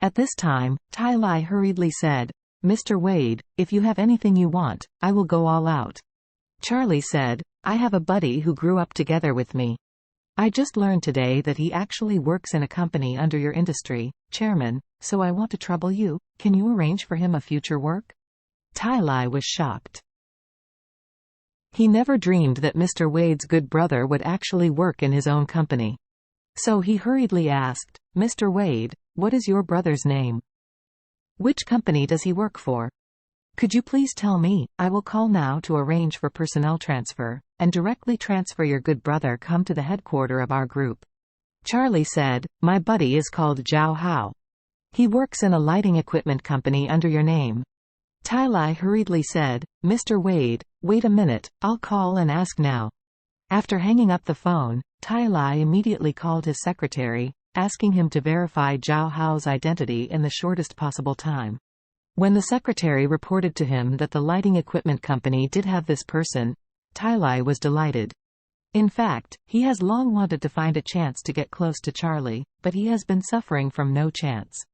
At this time, Tai Lai hurriedly said, "Mr. Wade, if you have anything you want, I will go all out." Charlie said, "I have a buddy who grew up together with me. I just learned today that he actually works in a company under your industry, Chairman, so I want to trouble you. Can you arrange for him a future work?" Tai Lai was shocked. He never dreamed that Mr. Wade's good brother would actually work in his own company. So he hurriedly asked, "Mr. Wade, what is your brother's name? Which company does he work for? Could you please tell me? I will call now to arrange for personnel transfer, and directly transfer your good brother come to the headquarter of our group." Charlie said, "My buddy is called Zhao Hao. He works in a lighting equipment company under your name." Tai Lai hurriedly said, "Mr. Wade, wait a minute, I'll call and ask now." After hanging up the phone, Tai Lai immediately called his secretary, asking him to verify Zhao Hao's identity in the shortest possible time. When the secretary reported to him that the lighting equipment company did have this person, Tai Lai was delighted. In fact, he has long wanted to find a chance to get close to Charlie, but he has been suffering from no chance.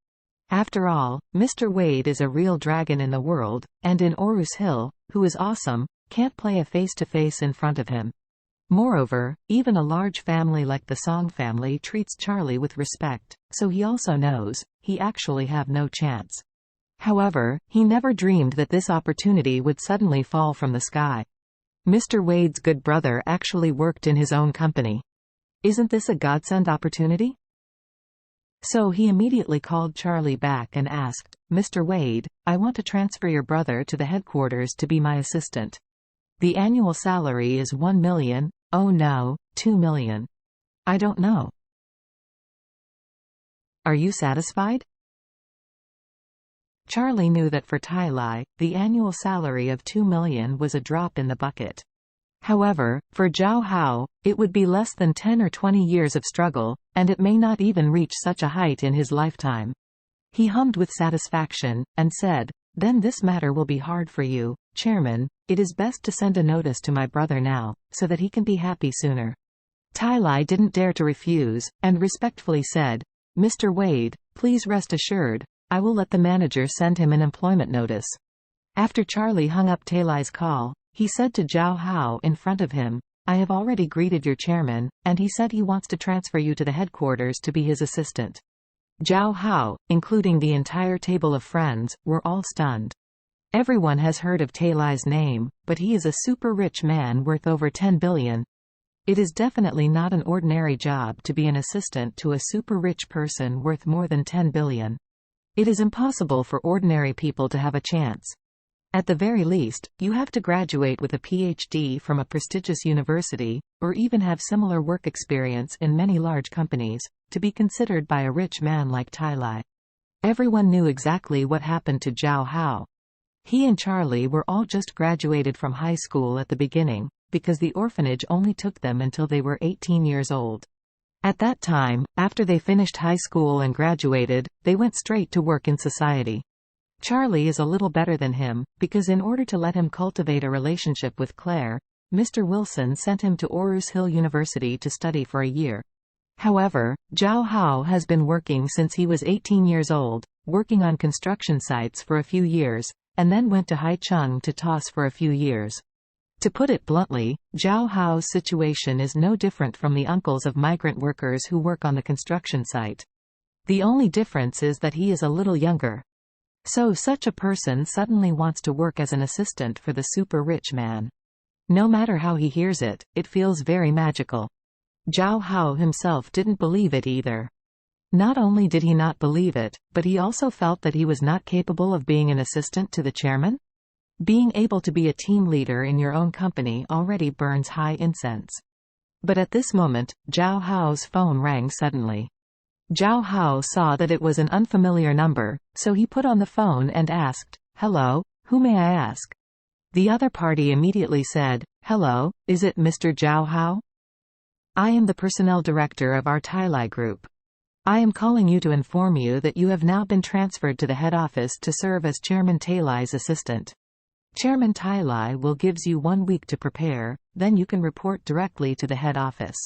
After all, Mr. Wade is a real dragon in the world, and in Orus Hill, who is awesome, can't play a face-to-face in front of him. Moreover, even a large family like the Song family treats Charlie with respect, so he also knows he actually have no chance. However, he never dreamed that this opportunity would suddenly fall from the sky. Mr. Wade's good brother actually worked in his own company. Isn't this a godsend opportunity? So he immediately called Charlie back and asked, "Mr. Wade, I want to transfer your brother to the headquarters to be my assistant. The annual salary is 1 million, oh no, 2 million. I don't know. Are you satisfied?" Charlie knew that for Tai Lai, the annual salary of 2 million was a drop in the bucket. However, for Zhao Hao, it would be less than 10 or 20 years of struggle, and it may not even reach such a height in his lifetime. He hummed with satisfaction, and said, "Then this matter will be hard for you, Chairman. It is best to send a notice to my brother now, so that he can be happy sooner." Tai Lai didn't dare to refuse, and respectfully said, "Mr. Wade, please rest assured, I will let the manager send him an employment notice." After Charlie hung up Tai Lai's call, he said to Zhao Hao in front of him, "I have already greeted your chairman, and he said he wants to transfer you to the headquarters to be his assistant." Zhao Hao, including the entire table of friends, were all stunned. Everyone has heard of Tai Lai's name, but he is a super rich man worth over 10 billion. It is definitely not an ordinary job to be an assistant to a super rich person worth more than 10 billion. It is impossible for ordinary people to have a chance. At the very least, you have to graduate with a PhD from a prestigious university, or even have similar work experience in many large companies, to be considered by a rich man like Tai Lai. Everyone knew exactly what happened to Zhao Hao. He and Charlie were all just graduated from high school at the beginning, because the orphanage only took them until they were 18 years old. At that time, after they finished high school and graduated, they went straight to work in society. Charlie is a little better than him, because in order to let him cultivate a relationship with Claire, Mr. Wilson sent him to Orus Hill University to study for a year. However, Zhao Hao has been working since he was 18 years old, working on construction sites for a few years, and then went to Haicheng to TOS for a few years. To put it bluntly, Zhao Hao's situation is no different from the uncles of migrant workers who work on the construction site. The only difference is that he is a little younger. So such a person suddenly wants to work as an assistant for the super rich man. No matter how he hears it, it feels very magical. Zhao Hao himself didn't believe it either. Not only did he not believe it, but he also felt that he was not capable of being an assistant to the chairman. Being able to be a team leader in your own company already burns high incense. But at this moment, Zhao Hao's phone rang suddenly. Zhao Hao saw that it was an unfamiliar number, so he put on the phone and asked, "Hello, who may I ask?" The other party immediately said, "Hello, is it Mr. Zhao Hao? I am the personnel director of our Tai Lai group. I am calling you to inform you that you have now been transferred to the head office to serve as Chairman Tai Lai's assistant. Chairman Tai Lai will gives you 1 week to prepare, then you can report directly to the head office."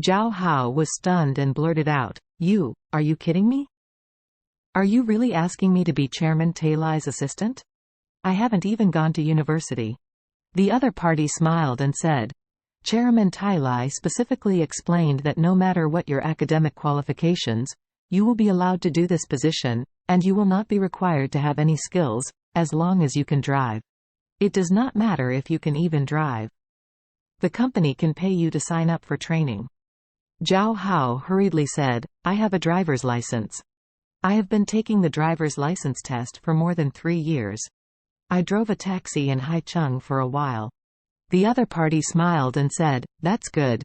Zhao Hao was stunned and blurted out, Are you kidding me? Are you really asking me to be Chairman Tailai's assistant? I haven't even gone to university. The other party smiled and said, Chairman Tailai specifically explained that no matter what your academic qualifications, you will be allowed to do this position, and you will not be required to have any skills, as long as you can drive. It does not matter if you can even drive. The company can pay you to sign up for training. Zhao Hao hurriedly said, I have a driver's license. I have been taking the driver's license test for more than 3 years. I drove a taxi in Haicheng for a while. The other party smiled and said, That's good.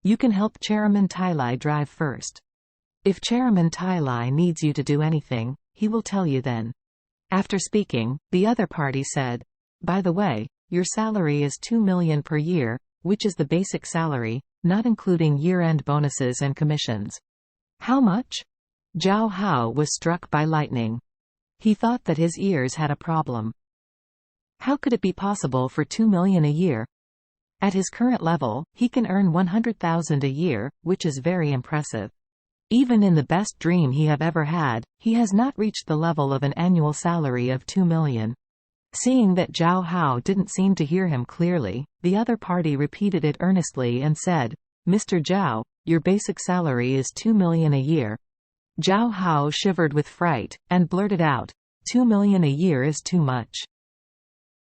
You can help Chairman Tailai drive first. If Chairman Tailai needs you to do anything, he will tell you then. After speaking, the other party said, By the way, your salary is 2 million per year, which is the basic salary, not including year-end bonuses and commissions. How much? Zhao Hao was struck by lightning. He thought that his ears had a problem. How could it be possible for 2 million a year? At his current level, he can earn 100,000 a year, which is very impressive. Even in the best dream he have ever had, he has not reached the level of an annual salary of 2 million. Seeing that Zhao Hao didn't seem to hear him clearly, the other party repeated it earnestly and said, Mr. Zhao, your basic salary is 2 million a year. Zhao Hao shivered with fright, and blurted out, 2 million a year is too much.